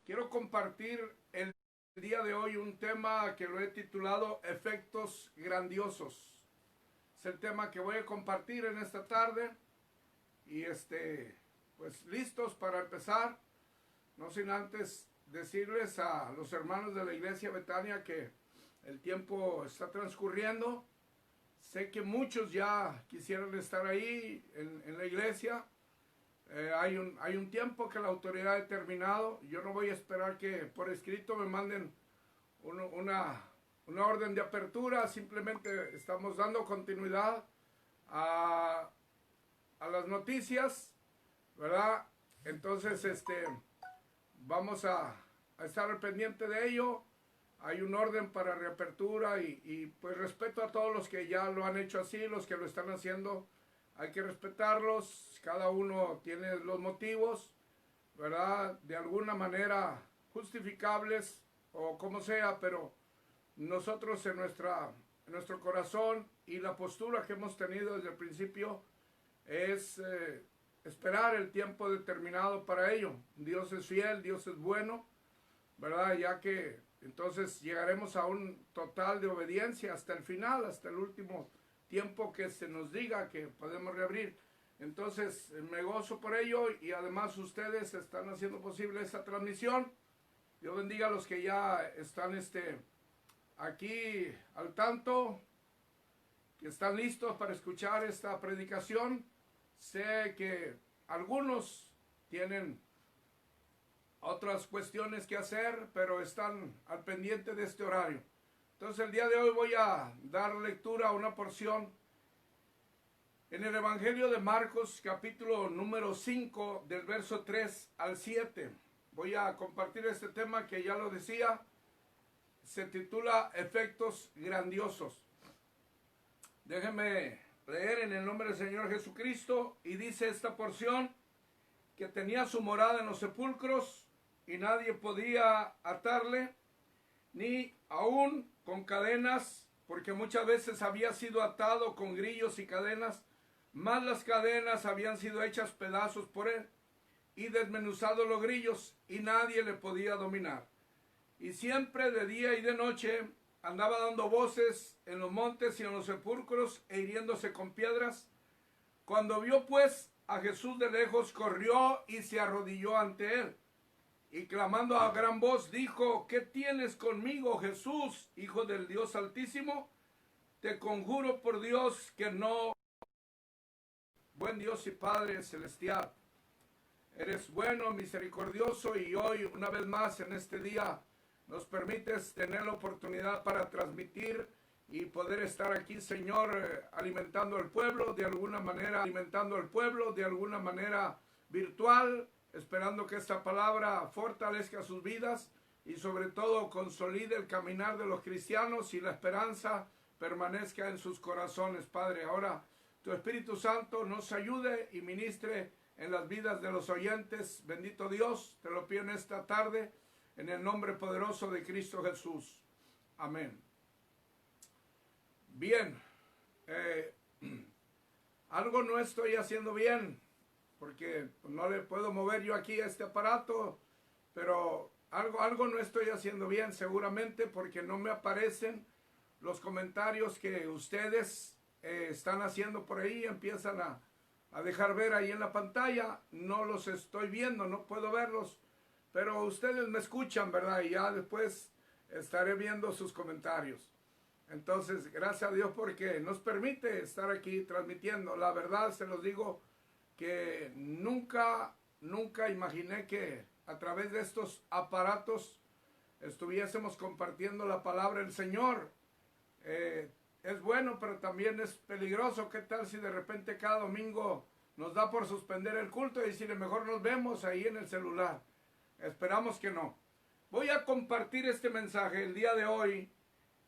Quiero compartir el día de hoy un tema que lo he titulado Efectos Grandiosos. Es el tema que voy a compartir en esta tarde y pues listos para empezar. No sin antes decirles a los hermanos de la iglesia Betania que el tiempo está transcurriendo. Sé que muchos ya quisieran estar ahí en la iglesia. Hay un tiempo que la autoridad ha determinado. Yo no voy a esperar que por escrito me manden una orden de apertura. Simplemente estamos dando continuidad a las noticias, ¿verdad? Entonces, vamos a estar al pendiente de ello. Hay un orden para reapertura y pues respeto a todos los que ya lo han hecho así, los que lo están haciendo. Hay que respetarlos, cada uno tiene los motivos, ¿verdad? De alguna manera justificables o como sea, pero nosotros en nuestro corazón y la postura que hemos tenido desde el principio es esperar el tiempo determinado para ello. Dios es fiel, Dios es bueno, ¿verdad? Ya que entonces llegaremos a un total de obediencia hasta el final, hasta el último tiempo que se nos diga que podemos reabrir. Entonces me gozo por ello y además ustedes están haciendo posible esta transmisión. Dios bendiga a los que ya están aquí al tanto, que están listos para escuchar esta predicación. Sé que algunos tienen otras cuestiones que hacer, pero están al pendiente de este horario. Entonces el día de hoy voy a dar lectura a una porción en el Evangelio de Marcos, capítulo número 5, del verso 3 al 7. Voy a compartir este tema que ya lo decía, se titula Efectos Grandiosos. Déjenme leer en el nombre del Señor Jesucristo y dice esta porción que tenía su morada en los sepulcros y nadie podía atarle, ni aún con cadenas, porque muchas veces había sido atado con grillos y cadenas, mas las cadenas habían sido hechas pedazos por él, y desmenuzados los grillos, y nadie le podía dominar. Y siempre de día y de noche andaba dando voces en los montes y en los sepulcros, e hiriéndose con piedras. Cuando vio pues a Jesús de lejos, corrió y se arrodilló ante él. Y clamando a gran voz dijo: ¿Qué tienes conmigo, Jesús, Hijo del Dios Altísimo? Te conjuro por Dios que no. Buen Dios y Padre Celestial, eres bueno, misericordioso, y hoy una vez más en este día nos permites tener la oportunidad para transmitir y poder estar aquí, Señor, alimentando al pueblo de alguna manera, virtual, esperando que esta palabra fortalezca sus vidas y sobre todo consolide el caminar de los cristianos y la esperanza permanezca en sus corazones, Padre. Ahora tu Espíritu Santo nos ayude y ministre en las vidas de los oyentes. Bendito Dios, te lo pido en esta tarde, en el nombre poderoso de Cristo Jesús. Amén. Bien, algo no estoy haciendo bien, porque no le puedo mover yo aquí a este aparato, pero algo no estoy haciendo bien seguramente, porque no me aparecen los comentarios que ustedes están haciendo por ahí, empiezan a dejar ver ahí en la pantalla. No los estoy viendo, no puedo verlos, pero ustedes me escuchan, ¿verdad? Y ya después estaré viendo sus comentarios. Entonces, gracias a Dios porque nos permite estar aquí transmitiendo. La verdad, se los digo, que nunca imaginé que a través de estos aparatos estuviésemos compartiendo la palabra del Señor. Es bueno, pero también es peligroso. ¿Qué tal si de repente cada domingo nos da por suspender el culto y decirle mejor nos vemos ahí en el celular? Esperamos que no. Voy a compartir este mensaje el día de hoy.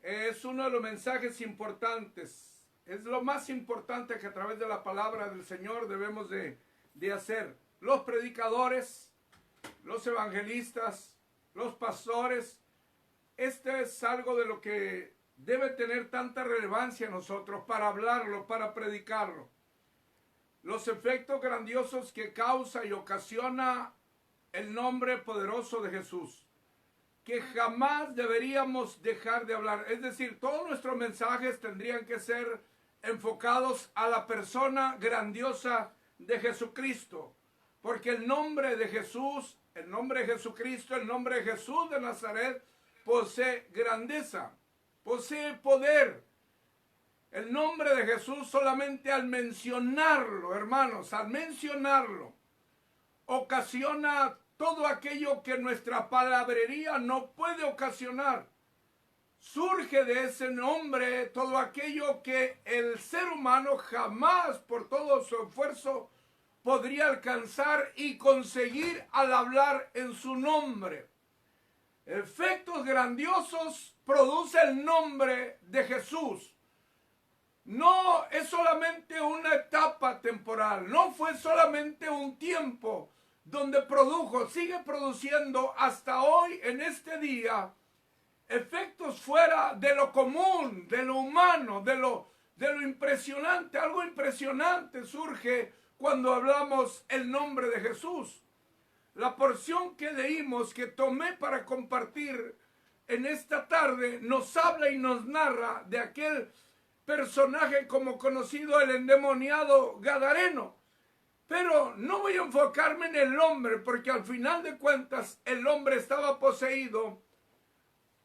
Es uno de los mensajes importantes. Es lo más importante que a través de la palabra del Señor debemos de hacer. Los predicadores, los evangelistas, los pastores. Este es algo de lo que debe tener tanta relevancia en nosotros para hablarlo, para predicarlo. Los efectos grandiosos que causa y ocasiona el nombre poderoso de Jesús, que jamás deberíamos dejar de hablar. Es decir, todos nuestros mensajes tendrían que ser enfocados a la persona grandiosa de Jesucristo, porque el nombre de Jesús, el nombre de Jesucristo, el nombre de Jesús de Nazaret posee grandeza, posee poder. El nombre de Jesús, solamente al mencionarlo, hermanos, al mencionarlo, ocasiona todo aquello que nuestra palabrería no puede ocasionar. Surge de ese nombre todo aquello que el ser humano jamás, por todo su esfuerzo, podría alcanzar y conseguir al hablar en su nombre. Efectos grandiosos produce el nombre de Jesús. No es solamente una etapa temporal, no fue solamente un tiempo donde produjo, sigue produciendo hasta hoy, en este día, efectos fuera de lo común, de lo humano, de lo impresionante. Algo impresionante surge cuando hablamos el nombre de Jesús. La porción que leímos, que tomé para compartir en esta tarde, nos habla y nos narra de aquel personaje como conocido, el endemoniado Gadareno. Pero no voy a enfocarme en el hombre, porque al final de cuentas el hombre estaba poseído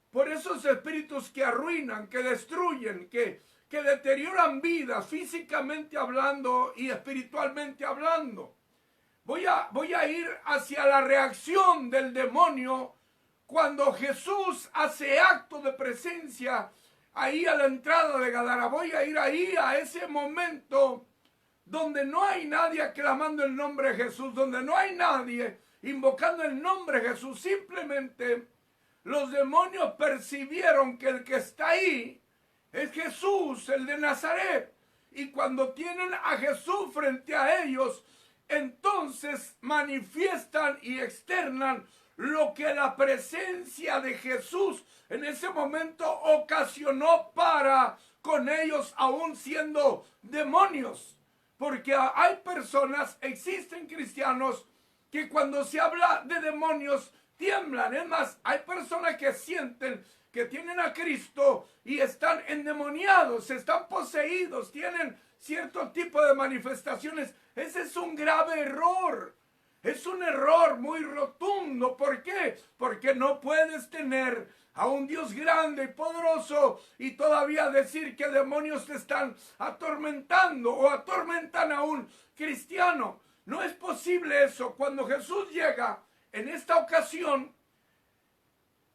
por esos espíritus que arruinan, que destruyen, que deterioran vidas, físicamente hablando y espiritualmente hablando. Voy a ir hacia la reacción del demonio cuando Jesús hace acto de presencia ahí a la entrada de Gadara. Voy a ir ahí a ese momento donde no hay nadie aclamando el nombre de Jesús, donde no hay nadie invocando el nombre de Jesús. Simplemente los demonios percibieron que el que está ahí es Jesús, el de Nazaret. Y cuando tienen a Jesús frente a ellos, entonces manifiestan y externan lo que la presencia de Jesús en ese momento ocasionó para con ellos, aún siendo demonios. Porque hay personas, existen cristianos que cuando se habla de demonios tiemblan. Es más, hay personas que sienten que tienen a Cristo y están endemoniados, están poseídos, tienen cierto tipo de manifestaciones. Ese es un grave error. Es un error muy rotundo. ¿Por qué? Porque no puedes tener a un Dios grande y poderoso y todavía decir que demonios te están atormentando o atormentan a un cristiano. No es posible eso. Cuando Jesús llega en esta ocasión,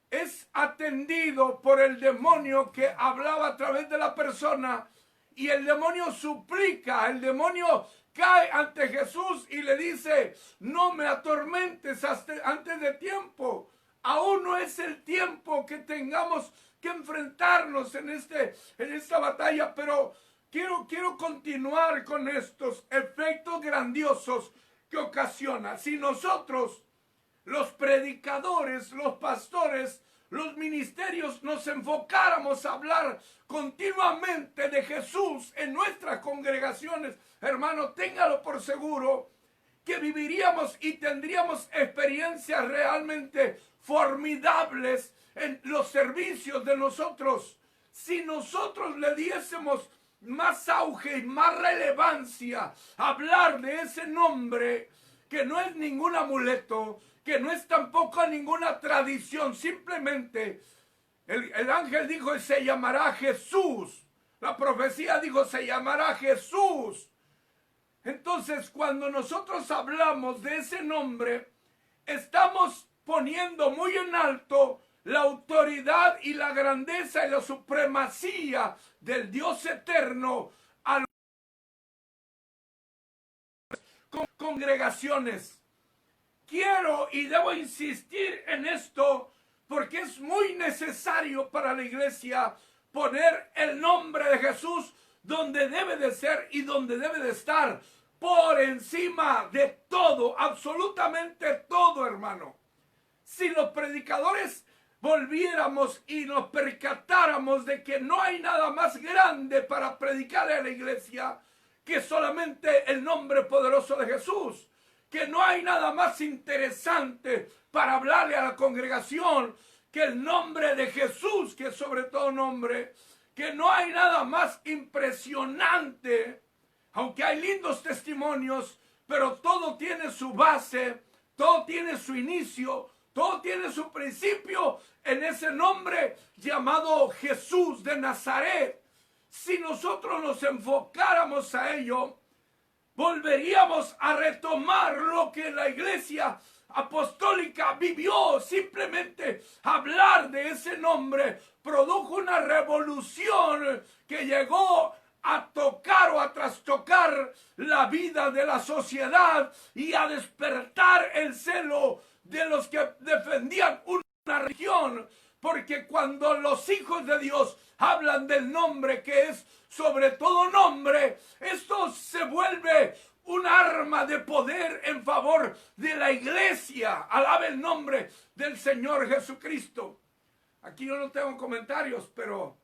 es atendido por el demonio que hablaba a través de la persona, y el demonio suplica, el demonio cae ante Jesús y le dice: no me atormentes antes de tiempo. Aún no es el tiempo que tengamos que enfrentarnos en esta batalla, pero quiero continuar con estos efectos grandiosos que ocasiona. Si nosotros, los predicadores, los pastores, los ministerios, nos enfocáramos a hablar continuamente de Jesús en nuestras congregaciones, hermano, téngalo por seguro que viviríamos y tendríamos experiencias realmente formidables en los servicios de nosotros. Si nosotros le diésemos más auge y más relevancia a hablar de ese nombre, que no es ningún amuleto, que no es tampoco ninguna tradición, simplemente el ángel dijo: se llamará Jesús. La profecía dijo: se llamará Jesús. Entonces, cuando nosotros hablamos de ese nombre, estamos poniendo muy en alto la autoridad y la grandeza y la supremacía del Dios eterno a las congregaciones. Quiero y debo insistir en esto porque es muy necesario para la iglesia poner el nombre de Jesús donde debe de ser y donde debe de estar, por encima de todo, absolutamente todo, hermano. Si los predicadores volviéramos y nos percatáramos de que no hay nada más grande para predicar a la iglesia que solamente el nombre poderoso de Jesús, que no hay nada más interesante para hablarle a la congregación que el nombre de Jesús, que es sobre todo nombre, que no hay nada más impresionante, aunque hay lindos testimonios, pero todo tiene su base, todo tiene su inicio, todo tiene su principio en ese nombre llamado Jesús de Nazaret. Si nosotros nos enfocáramos a ello, volveríamos a retomar lo que la iglesia apostólica vivió. Simplemente hablar de ese nombre produjo una revolución que llegó a tocar o a trastocar la vida de la sociedad y a despertar el celo de los que defendían una religión. Porque cuando los hijos de Dios hablan del nombre que es sobre todo nombre, esto se vuelve un arma de poder en favor de la iglesia. Alabe el nombre del Señor Jesucristo. Aquí yo no tengo comentarios, pero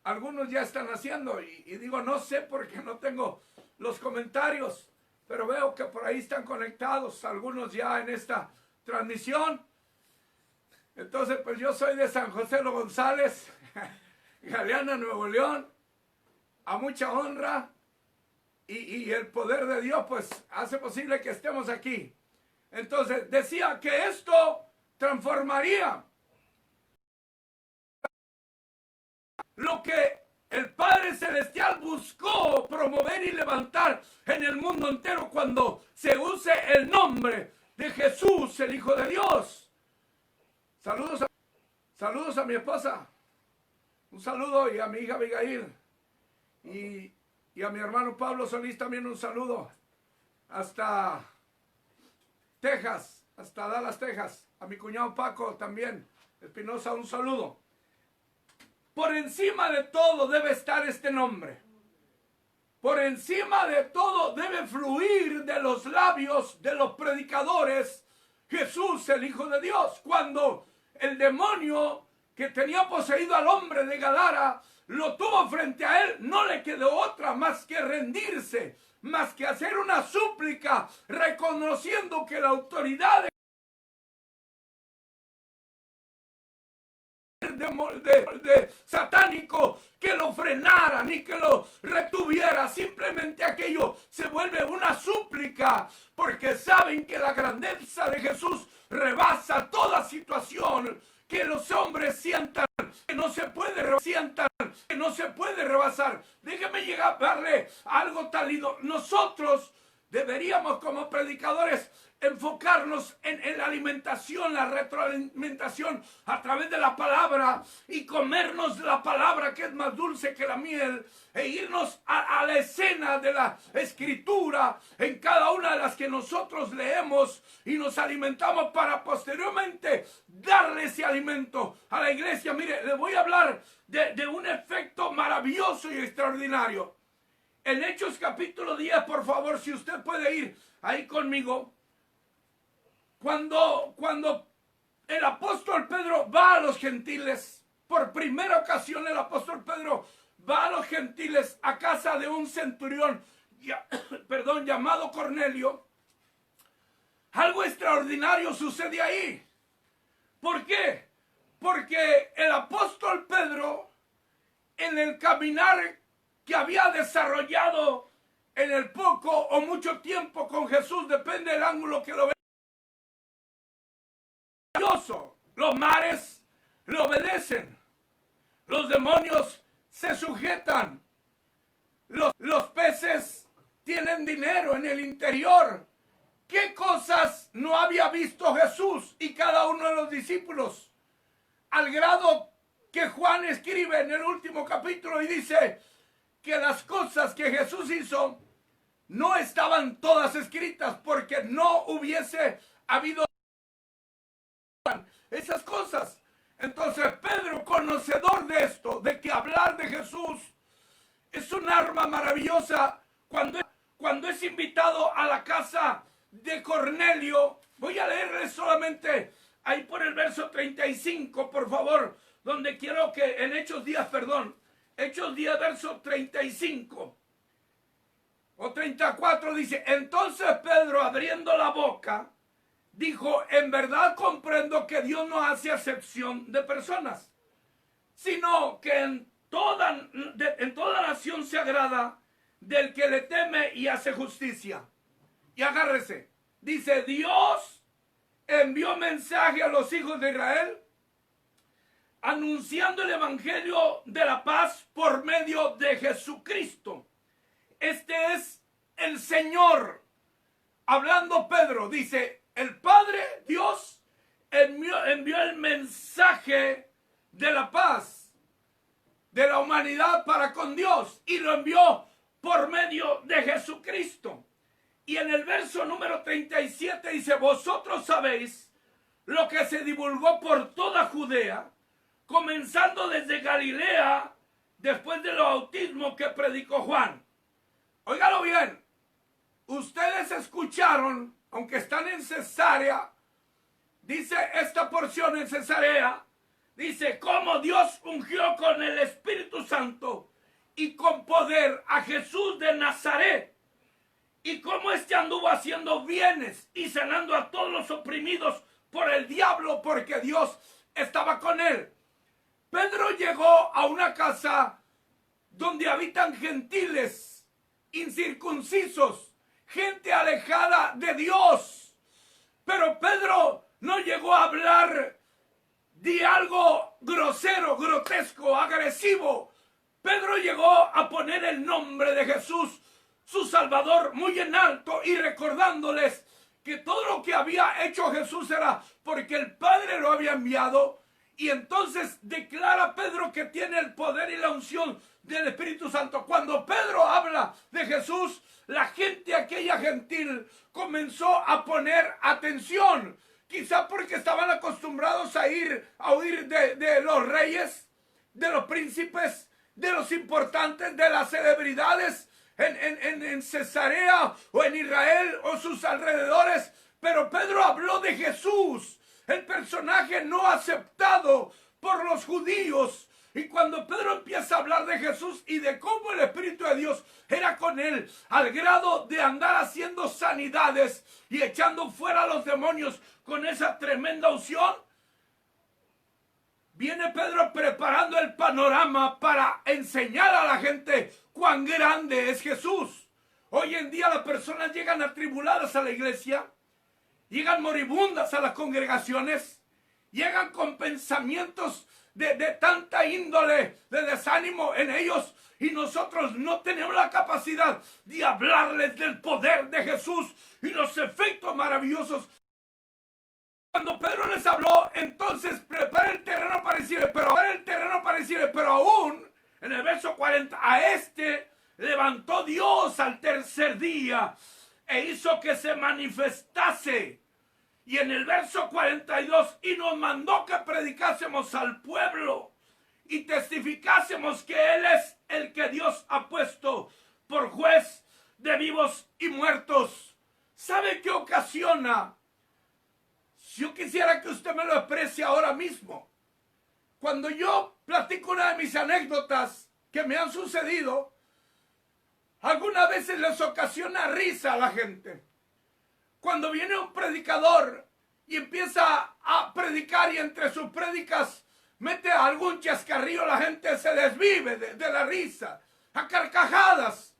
algunos ya están haciendo. Y digo, no sé porque no tengo los comentarios, pero veo que por ahí están conectados algunos ya en esta transmisión. Entonces, pues yo soy de San José Los González, Galeana, Nuevo León. A mucha honra y el poder de Dios pues hace posible que estemos aquí. Entonces decía que esto transformaría lo que el Padre Celestial buscó promover y levantar en el mundo entero cuando se use el nombre de Jesús, el Hijo de Dios. Saludos a mi esposa. Un saludo y a mi hija Abigail. Y a mi hermano Pablo Solís también un saludo. Hasta Texas, hasta Dallas, Texas. A mi cuñado Paco también, Espinosa, un saludo. Por encima de todo debe estar este nombre. Por encima de todo debe fluir de los labios de los predicadores Jesús, el Hijo de Dios. Cuando el demonio que tenía poseído al hombre de Gadara lo tuvo frente a él, no le quedó otra más que rendirse, más que hacer una súplica, reconociendo que la autoridad de satánico que lo frenara ni que lo retuviera. Simplemente aquello se vuelve una súplica, porque saben que la grandeza de Jesús rebasa toda situación que los hombres sientan que no se puede rebasar. Déjeme llegarle algo tan lindo. Nosotros deberíamos como predicadores enfocarnos en la alimentación, la retroalimentación a través de la palabra y comernos la palabra que es más dulce que la miel e irnos a la escena de la escritura en cada una de las que nosotros leemos y nos alimentamos para posteriormente darle ese alimento a la iglesia. Mire, le voy a hablar de un efecto maravilloso y extraordinario. En Hechos capítulo 10, por favor, si usted puede ir ahí conmigo. Cuando el apóstol Pedro va a los gentiles, por primera ocasión el apóstol Pedro va a los gentiles a casa de un centurión, llamado Cornelio. Algo extraordinario sucede ahí. ¿Por qué? Porque el apóstol Pedro, en el caminar que había desarrollado en el poco o mucho tiempo con Jesús, depende del ángulo que lo vea, los mares le obedecen, los demonios se sujetan, los peces tienen dinero en el interior. ¿Qué cosas no había visto Jesús y cada uno de los discípulos? Al grado que Juan escribe en el último capítulo y dice que las cosas que Jesús hizo no estaban todas escritas, porque no hubiese habido esas cosas. Entonces Pedro, conocedor de esto, de que hablar de Jesús es un arma maravillosa, cuando es invitado a la casa de Cornelio, voy a leerle solamente ahí por el verso 35, por favor, donde quiero que en Hechos 10, verso 35. o 34 dice, entonces Pedro, abriendo la boca, dijo, en verdad comprendo que Dios no hace acepción de personas, sino que en toda nación se agrada del que le teme y hace justicia. Y agárrese, dice, Dios envió mensaje a los hijos de Israel anunciando el evangelio de la paz por medio de Jesucristo. Este es el Señor. Hablando Pedro, dice, el Padre, Dios, envió el mensaje de la paz de la humanidad para con Dios y lo envió por medio de Jesucristo. Y en el verso número 37 dice, vosotros sabéis lo que se divulgó por toda Judea, comenzando desde Galilea, después del bautismo que predicó Juan. Óigalo bien, ustedes escucharon, aunque están en Cesarea, dice esta porción en Cesarea, dice, cómo Dios ungió con el Espíritu Santo y con poder a Jesús de Nazaret, y cómo éste anduvo haciendo bienes y sanando a todos los oprimidos por el diablo, porque Dios estaba con él. Pedro llegó a una casa donde habitan gentiles, incircuncisos, gente alejada de Dios. Pero Pedro no llegó a hablar de algo grosero, grotesco, agresivo. Pedro llegó a poner el nombre de Jesús, su Salvador, muy en alto y recordándoles que todo lo que había hecho Jesús era porque el Padre lo había enviado. Y entonces declara Pedro que tiene el poder y la unción del Espíritu Santo. Cuando Pedro habla de Jesús, la gente aquella gentil comenzó a poner atención. Quizá porque estaban acostumbrados a oír de los reyes, de los príncipes, de los importantes, de las celebridades en Cesarea o en Israel o sus alrededores. Pero Pedro habló de Jesús, el personaje no aceptado por los judíos. Y cuando Pedro empieza a hablar de Jesús y de cómo el Espíritu de Dios era con él, al grado de andar haciendo sanidades y echando fuera a los demonios con esa tremenda unción, viene Pedro preparando el panorama para enseñar a la gente cuán grande es Jesús. Hoy en día las personas llegan atribuladas a la iglesia, llegan moribundas a las congregaciones, llegan con pensamientos de tanta índole, de desánimo en ellos, y nosotros no tenemos la capacidad de hablarles del poder de Jesús y los efectos maravillosos. Cuando Pedro les habló, entonces prepara el terreno para decirle, pero aún, en el verso 40, a este levantó Dios al tercer día e hizo que se manifestase. Y en el verso 42, y nos mandó que predicásemos al pueblo y testificásemos que Él es el que Dios ha puesto por juez de vivos y muertos. ¿Sabe qué ocasiona? Yo quisiera que usted me lo exprese ahora mismo. Cuando yo platico una de mis anécdotas que me han sucedido, algunas veces les ocasiona risa a la gente. Cuando viene un predicador y empieza a predicar y entre sus prédicas mete algún chascarrillo, la gente se desvive de la risa, a carcajadas.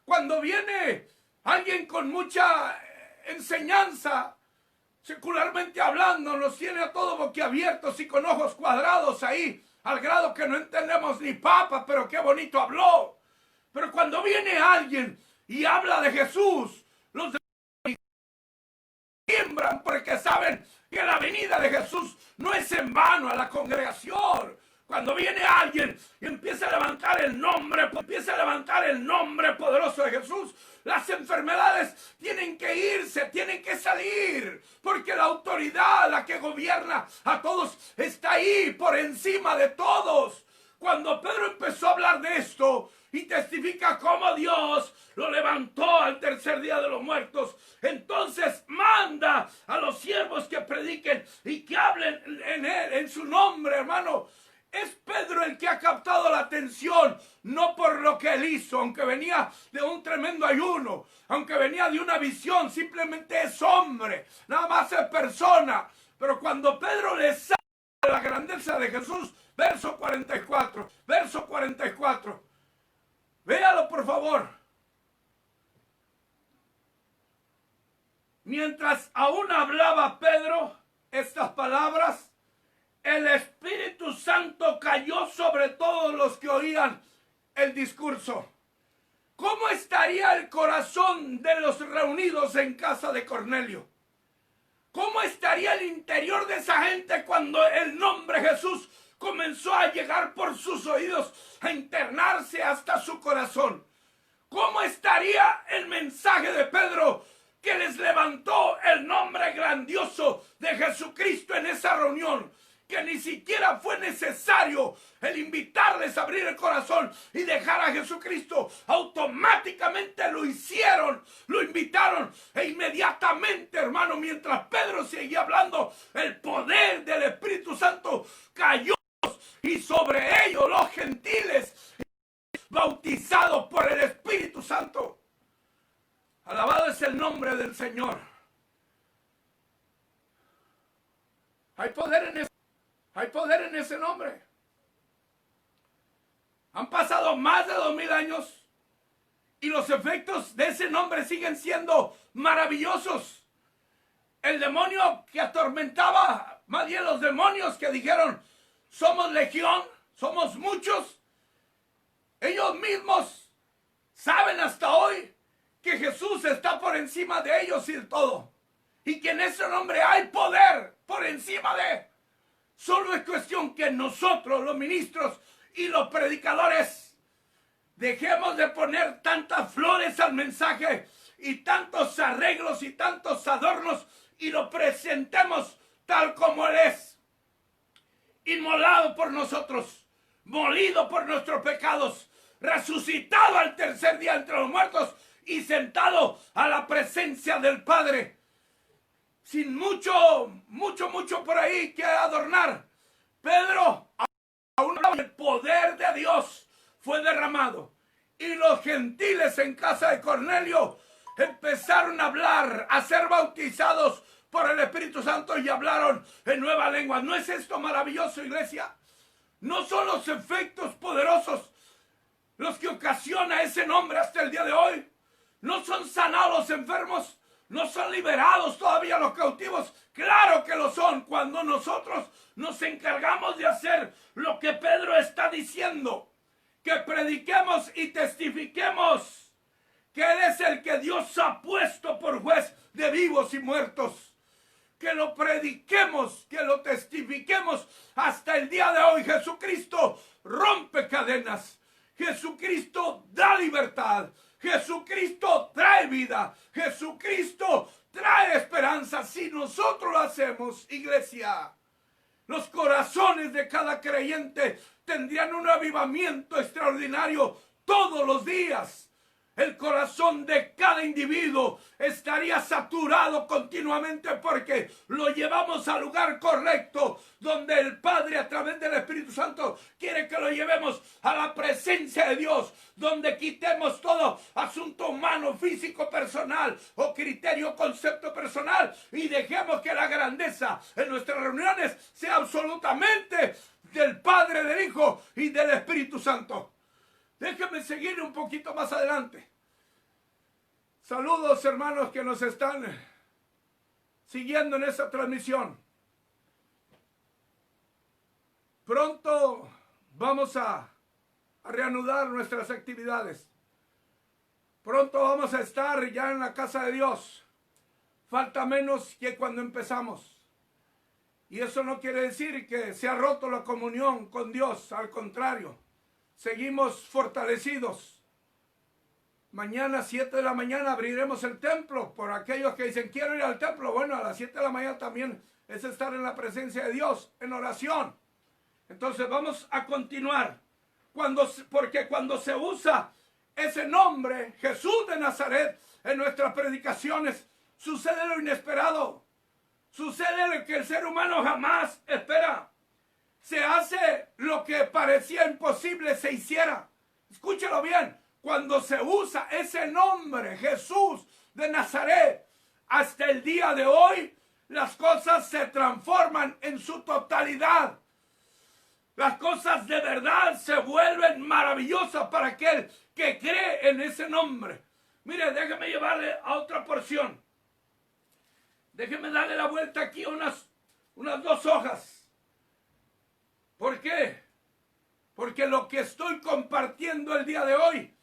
Cuando viene alguien con mucha enseñanza, secularmente hablando, nos tiene a todos boquiabiertos y con ojos cuadrados ahí, al grado que no entendemos ni papa, pero qué bonito habló. Pero cuando viene alguien y habla de Jesús, los siembran porque saben que la venida de Jesús no es en vano a la congregación. Cuando viene alguien y empieza a levantar el nombre poderoso de Jesús, las enfermedades tienen que irse, tienen que salir, porque la autoridad, la que gobierna a todos, está ahí por encima de todos. Cuando Pedro empezó a hablar de esto y testifica cómo Dios lo levantó al tercer día de los muertos, entonces manda a los siervos que prediquen y que hablen en él, en su nombre, hermano. Es Pedro el que ha captado captado la atención, no por lo que él hizo, aunque venía de un tremendo ayuno, aunque venía de una visión, simplemente es hombre, nada más es persona. Pero cuando Pedro le sabe la grandeza de Jesús, verso 44, véalo por favor. Mientras aún hablaba Pedro estas palabras, el Espíritu Santo cayó sobre todos los que oían el discurso. ¿Cómo estaría el corazón de los reunidos en casa de Cornelio? ¿Cómo estaría el interior de esa gente cuando el nombre Jesús comenzó a llegar por sus oídos, a internarse hasta su corazón? ¿Cómo estaría el mensaje de Pedro que les levantó el nombre grandioso de Jesucristo en esa reunión? Que ni siquiera fue necesario el invitarles a abrir el corazón y dejar a Jesucristo. Automáticamente lo hicieron, lo invitaron e inmediatamente, hermano, mientras Pedro seguía hablando, el poder del Espíritu Santo cayó y sobre ellos los gentiles bautizados por el Espíritu Santo. Alabado es el nombre del Señor. Hay poder en ese nombre. Han pasado más de 2000 años y los efectos de ese nombre siguen siendo maravillosos. El demonio que atormentaba, más bien los demonios que dijeron, somos legión, somos muchos, ellos mismos saben hasta hoy que Jesús está por encima de ellos y de todo. Y que en ese nombre hay poder por encima de. Solo es cuestión que nosotros, los ministros y los predicadores, dejemos de poner tantas flores al mensaje y tantos arreglos y tantos adornos y lo presentemos tal como Él es. Inmolado por nosotros, molido por nuestros pecados, resucitado al tercer día entre los muertos y sentado a la presencia del Padre. Sin mucho por ahí que adornar. Pedro, aún el poder de Dios fue derramado. Y los gentiles en casa de Cornelio empezaron a hablar, a ser bautizados por el Espíritu Santo y hablaron en nueva lengua. ¿No es esto maravilloso, iglesia? ¿No son los efectos poderosos los que ocasiona ese nombre hasta el día de hoy? ¿No son sanados los enfermos? ¿No son liberados todavía los cautivos? Claro que lo son cuando nosotros nos encargamos de hacer lo que Pedro está diciendo. Que prediquemos y testifiquemos que Él es el que Dios ha puesto por juez de vivos y muertos. Que lo prediquemos, que lo testifiquemos hasta el día de hoy. Jesucristo rompe cadenas. Jesucristo da libertad. Jesucristo trae vida. Jesucristo trae esperanza. Si nosotros lo hacemos, iglesia, los corazones de cada creyente tendrían un avivamiento extraordinario todos los días. El corazón de cada individuo estaría saturado continuamente porque lo llevamos al lugar correcto, donde el Padre a través del Espíritu Santo quiere que lo llevemos a la presencia de Dios, donde quitemos todo asunto humano, físico, personal o criterio, concepto personal y dejemos que la grandeza en nuestras reuniones sea absolutamente del Padre, del Hijo y del Espíritu Santo. Déjenme seguir un poquito más adelante. Saludos, hermanos que nos están siguiendo en esta transmisión. Pronto vamos a reanudar nuestras actividades. Pronto vamos a estar ya en la casa de Dios. Falta menos que cuando empezamos. Y eso no quiere decir que se ha roto la comunión con Dios. Al contrario, seguimos fortalecidos. Mañana 7 de la mañana abriremos el templo. Por aquellos que dicen quiero ir al templo. Bueno, a las 7 de la mañana también es estar en la presencia de Dios, en oración. Entonces vamos a continuar. Porque cuando se usa ese nombre, Jesús de Nazaret, en nuestras predicaciones, sucede lo inesperado. Sucede lo que el ser humano jamás espera. Se hace lo que parece parecía imposible se hiciera. Escúchalo bien, cuando se usa ese nombre, Jesús de Nazaret, hasta el día de hoy, las cosas se transforman en su totalidad. Las cosas de verdad se vuelven maravillosas para aquel que cree en ese nombre. Mire, déjeme llevarle a otra porción. Déjeme darle la vuelta aquí a unas 2 hojas. ¿Por qué? Porque lo que estoy compartiendo el día de hoy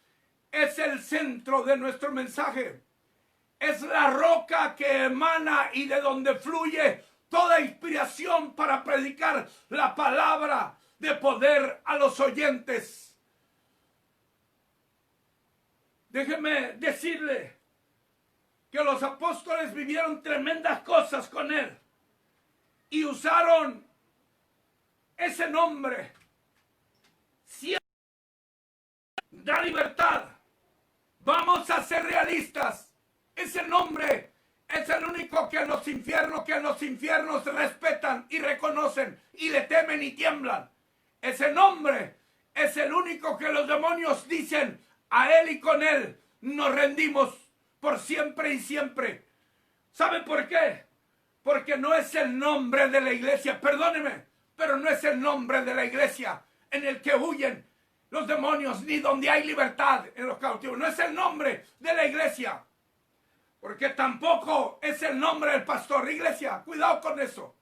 es el centro de nuestro mensaje. Es la roca que emana y de donde fluye toda inspiración para predicar la palabra de poder a los oyentes. Déjeme decirle que los apóstoles vivieron tremendas cosas con él y usaron ese nombre. Siempre da libertad. Vamos a ser realistas. Ese nombre es el único que en los infiernos respetan y reconocen y le temen y tiemblan. Ese nombre es el único que los demonios dicen: a él y con él nos rendimos por siempre y siempre. ¿Sabe por qué? Porque no es el nombre de la iglesia, perdóneme, pero no es el nombre de la iglesia en el que huyen los demonios, ni donde hay libertad en los cautivos. No es el nombre de la iglesia, porque tampoco es el nombre del pastor. Iglesia, cuidado con eso.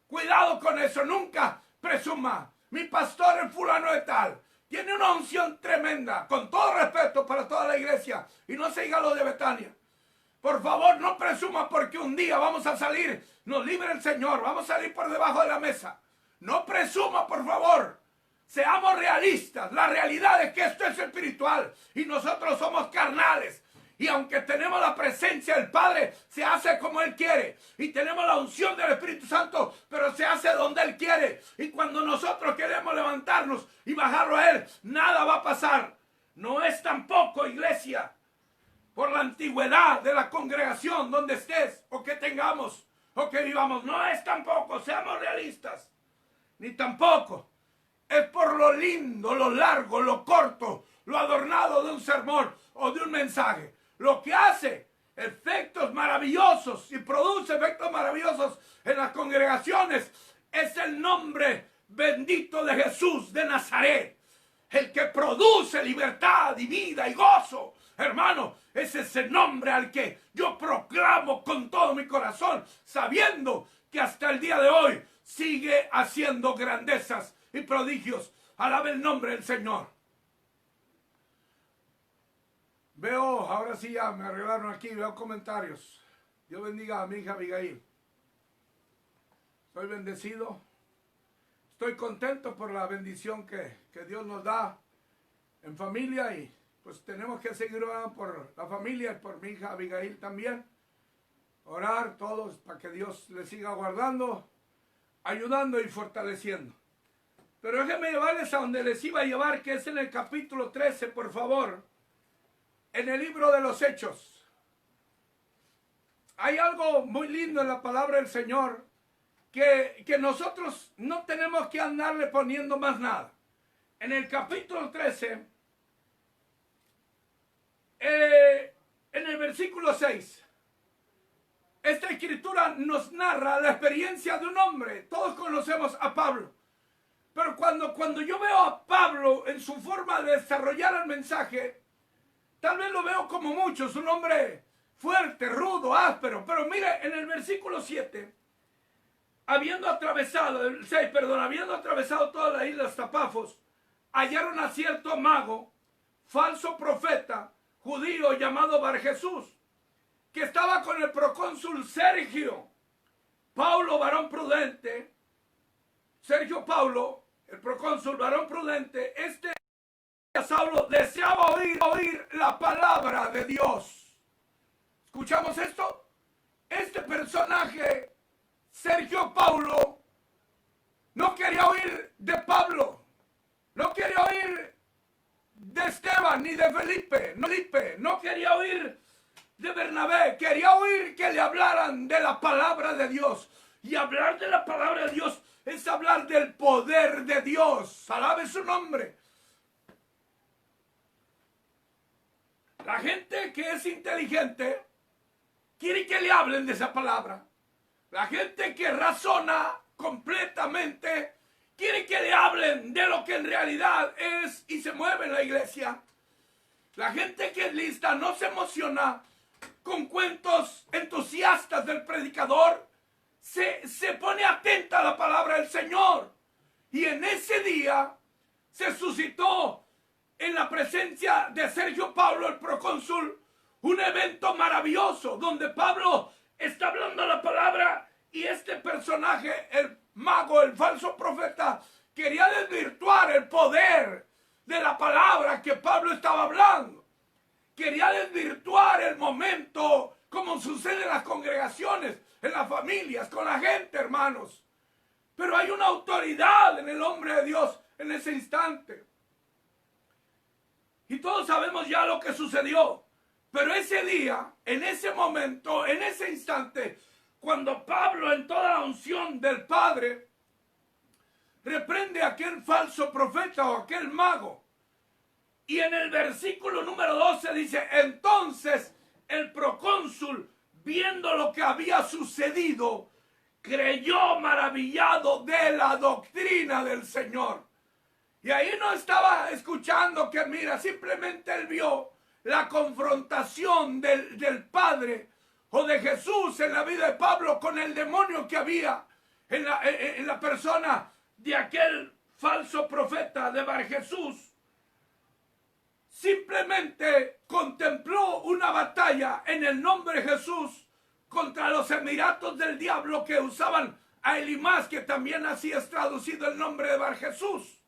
Cuidado con eso. Nunca presuma: mi pastor es fulano de tal. Tiene una unción tremenda, con todo respeto para toda la iglesia. Y no se diga lo de Betania. Por favor, no presuma porque un día vamos a salir, nos libre el Señor, vamos a salir por debajo de la mesa. No presuma, por favor. Seamos realistas. La realidad es que esto es espiritual y nosotros somos carnales. Y aunque tenemos la presencia del Padre, se hace como Él quiere. Y tenemos la unción del Espíritu Santo, pero se hace donde Él quiere. Y cuando nosotros queremos levantarnos y bajarlo a Él, nada va a pasar. No es tampoco, iglesia, por la antigüedad de la congregación donde estés, o que tengamos, o que vivamos. No es tampoco, seamos realistas. Ni tampoco es por lo lindo, lo largo, lo corto, lo adornado de un sermón o de un mensaje. Lo que hace efectos maravillosos y produce efectos maravillosos en las congregaciones es el nombre bendito de Jesús de Nazaret, el que produce libertad y vida y gozo. Hermano, es ese nombre al que yo proclamo con todo mi corazón, sabiendo que hasta el día de hoy sigue haciendo grandezas y prodigios. Alabe el nombre del Señor. Veo, ahora sí ya me arreglaron aquí, veo comentarios. Dios bendiga a mi hija Abigail. Estoy bendecido. Estoy contento por la bendición que Dios nos da en familia, y pues tenemos que seguir orando por la familia y por mi hija Abigail también. Orar todos para que Dios le siga guardando, ayudando y fortaleciendo. Pero déjenme llevarles a donde les iba a llevar, que es en el capítulo 13, por favor. En el libro de los Hechos. Hay algo muy lindo en la palabra del Señor, que nosotros no tenemos que andarle poniendo más nada. En el capítulo 13, en el versículo 6, esta escritura nos narra la experiencia de un hombre. Todos conocemos a Pablo. Pero cuando yo veo a Pablo en su forma de desarrollar el mensaje, tal vez lo veo como muchos, un hombre fuerte, rudo, áspero. Pero mire, en el versículo 7, habiendo atravesado toda la isla hasta Pafos, hallaron a cierto mago, falso profeta, judío llamado Bar Jesús, que estaba con el procónsul Sergio Paulo, varón prudente. Sergio Paulo, el procónsul, varón prudente. Saulo deseaba oír la palabra de Dios. ¿Escuchamos esto? Este personaje, Sergio Paulo, no quería oír de Pablo, no quería oír de Esteban ni de Felipe, no quería oír de Bernabé, quería oír que le hablaran de la palabra de Dios. Y hablar de la palabra de Dios es hablar del poder de Dios. Alabe su nombre. La gente que es inteligente quiere que le hablen de esa palabra. La gente que razona completamente quiere que le hablen de lo que en realidad es y se mueve en la iglesia. La gente que es lista no se emociona con cuentos entusiastas del predicador. Se pone atenta a la palabra del Señor. Y en ese día se suscitó en la presencia de Sergio Pablo, el procónsul, un evento maravilloso donde Pablo está hablando la palabra y este personaje, el mago, el falso profeta, quería desvirtuar el poder de la palabra que Pablo estaba hablando. Quería desvirtuar el momento, como sucede en las congregaciones, en las familias, con la gente, hermanos. Pero hay una autoridad en el hombre de Dios en ese instante. Y todos sabemos ya lo que sucedió. Pero ese día, en ese momento, en ese instante, cuando Pablo, en toda la unción del Padre, reprende a aquel falso profeta o aquel mago. Y en el versículo número 12 dice, entonces el procónsul, viendo lo que había sucedido, creyó maravillado de la doctrina del Señor. Y ahí no estaba escuchando que, mira, simplemente él vio la confrontación del Padre o de Jesús en la vida de Pablo con el demonio que había en la persona de aquel falso profeta de Bar Jesús. Simplemente contempló una batalla en el nombre de Jesús contra los emiratos del diablo que usaban a Elimás, que también así es traducido el nombre de Bar Jesús.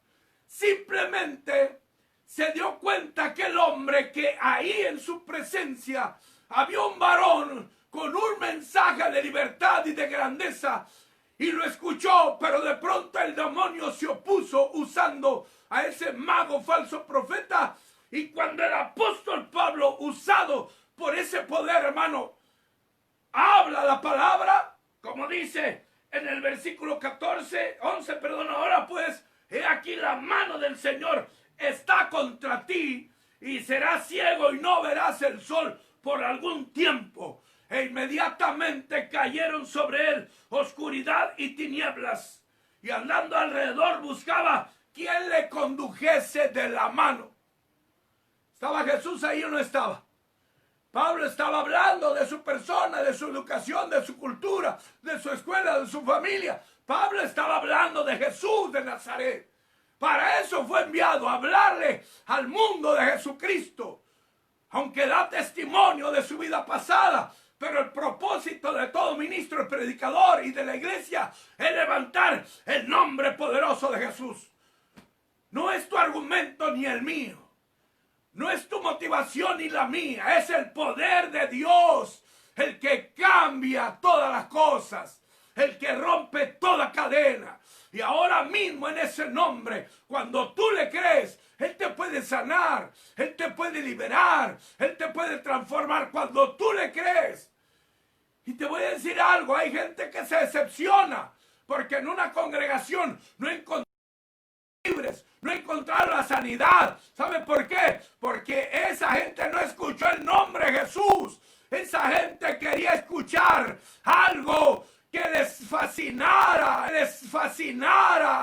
Simplemente se dio cuenta que el hombre, que ahí en su presencia había un varón con un mensaje de libertad y de grandeza, y lo escuchó, pero de pronto el demonio se opuso usando a ese mago falso profeta. Y cuando el apóstol Pablo, usado por ese poder, hermano, habla la palabra, como dice en el versículo 11, ahora pues, he aquí la mano del Señor está contra ti, y serás ciego y no verás el sol por algún tiempo. E inmediatamente cayeron sobre él oscuridad y tinieblas, y andando alrededor buscaba quien le condujese de la mano. ¿Estaba Jesús ahí o no estaba? Pablo estaba hablando de su persona, de su educación, de su cultura, de su escuela, de su familia. Pablo estaba hablando de Jesús de Nazaret. Para eso fue enviado, a hablarle al mundo de Jesucristo. Aunque da testimonio de su vida pasada, pero el propósito de todo ministro, el predicador y de la iglesia es levantar el nombre poderoso de Jesús. No es tu argumento ni el mío. No es tu motivación ni la mía. Es el poder de Dios el que cambia todas las cosas, el que rompe toda cadena. Y ahora mismo en ese nombre, cuando tú le crees, Él te puede sanar, Él te puede liberar, Él te puede transformar cuando tú le crees. Y te voy a decir algo, hay gente que se decepciona porque en una congregación no encontraron libres, no encontraron la sanidad. ¿Sabe por qué? Porque esa gente no escuchó el nombre de Jesús. Esa gente quería escuchar algo que les fascinara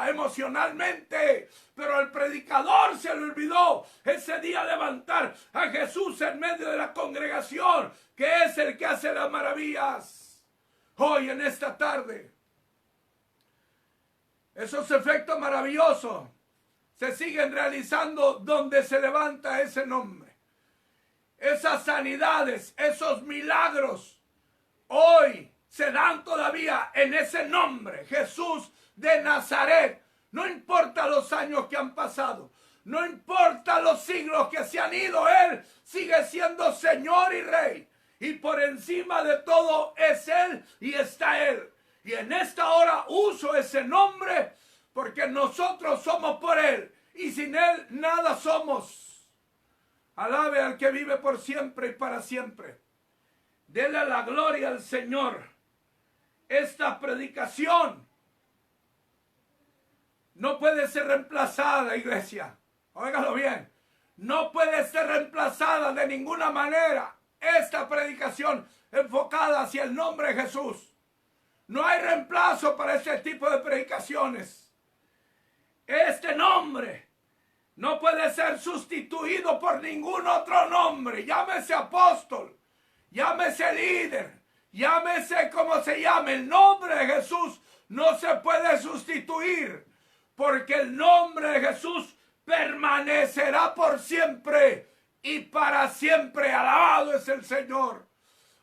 emocionalmente. Pero al predicador se le olvidó ese día levantar a Jesús en medio de la congregación, que es el que hace las maravillas. Hoy en esta tarde, esos efectos maravillosos se siguen realizando donde se levanta ese nombre. Esas sanidades, esos milagros, hoy se dan todavía en ese nombre, Jesús de Nazaret. No importa los años que han pasado, no importa los siglos que se han ido, Él sigue siendo Señor y Rey. Y por encima de todo es Él y está Él. Y en esta hora uso ese nombre porque nosotros somos por Él y sin Él nada somos. Alabe al que vive por siempre y para siempre. Dele la gloria al Señor. Esta predicación no puede ser reemplazada, iglesia. Óigalo bien. No puede ser reemplazada de ninguna manera esta predicación enfocada hacia el nombre de Jesús. No hay reemplazo para este tipo de predicaciones. Este nombre no puede ser sustituido por ningún otro nombre. Llámese apóstol, llámese líder, llámese como se llame. El nombre de Jesús no se puede sustituir, porque el nombre de Jesús permanecerá por siempre y para siempre. Alabado es el Señor.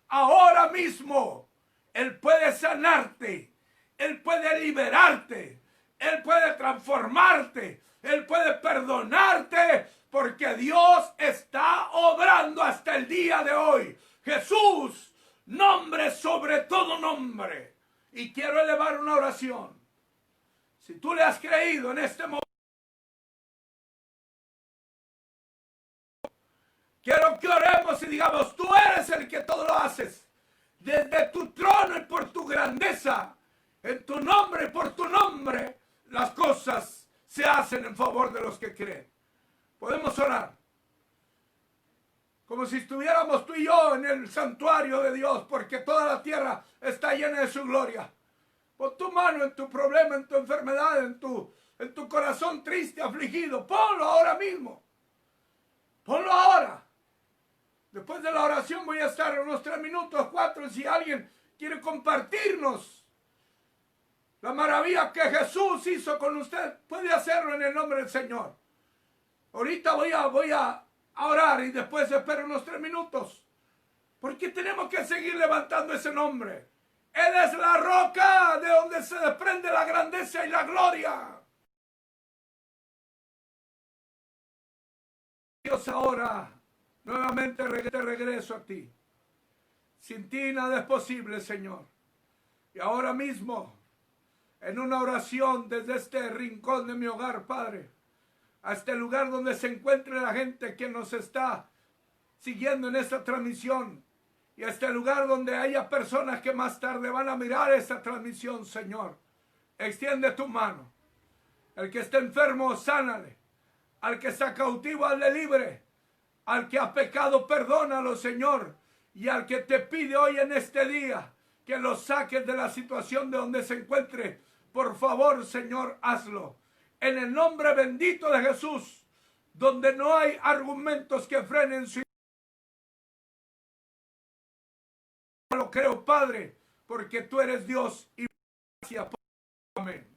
Ahora mismo Él puede sanarte, Él puede liberarte, Él puede transformarte, Él puede perdonarte, porque Dios está obrando hasta el día de hoy. Jesús, nombre sobre todo nombre. Y quiero elevar una oración. Si tú le has creído en este momento, quiero que oremos y digamos: tú eres el que todo lo haces. Desde tu trono y por tu grandeza, en tu nombre y por tu nombre, las cosas se hacen en favor de los que creen. Podemos orar como si estuviéramos tú y yo en el santuario de Dios, porque toda la tierra está llena de su gloria. Pon tu mano en tu problema, en tu enfermedad, en tu corazón triste, afligido. Ponlo ahora mismo. Ponlo ahora. Después de la oración voy a estar unos 3 minutos, 4, si alguien quiere compartirnos la maravilla que Jesús hizo con usted, puede hacerlo en el nombre del Señor. Ahorita voy a orar y después espero unos 3 minutos, porque tenemos que seguir levantando ese nombre. Él es la roca de donde se desprende la grandeza y la gloria. Dios, ahora nuevamente te regreso a ti. Sin ti nada es posible, Señor. Y ahora mismo, en una oración desde este rincón de mi hogar, Padre, a este lugar donde se encuentre la gente que nos está siguiendo en esta transmisión, y a este lugar donde haya personas que más tarde van a mirar esta transmisión, Señor, extiende tu mano. El que esté enfermo, sánale. Al que está cautivo, hazle libre. Al que ha pecado, perdónalo, Señor. Y al que te pide hoy en este día que lo saques de la situación de donde se encuentre, por favor, Señor, hazlo. En el nombre bendito de Jesús, donde no hay argumentos que frenen su... Lo creo, Padre, porque tú eres Dios y gracias. Amén.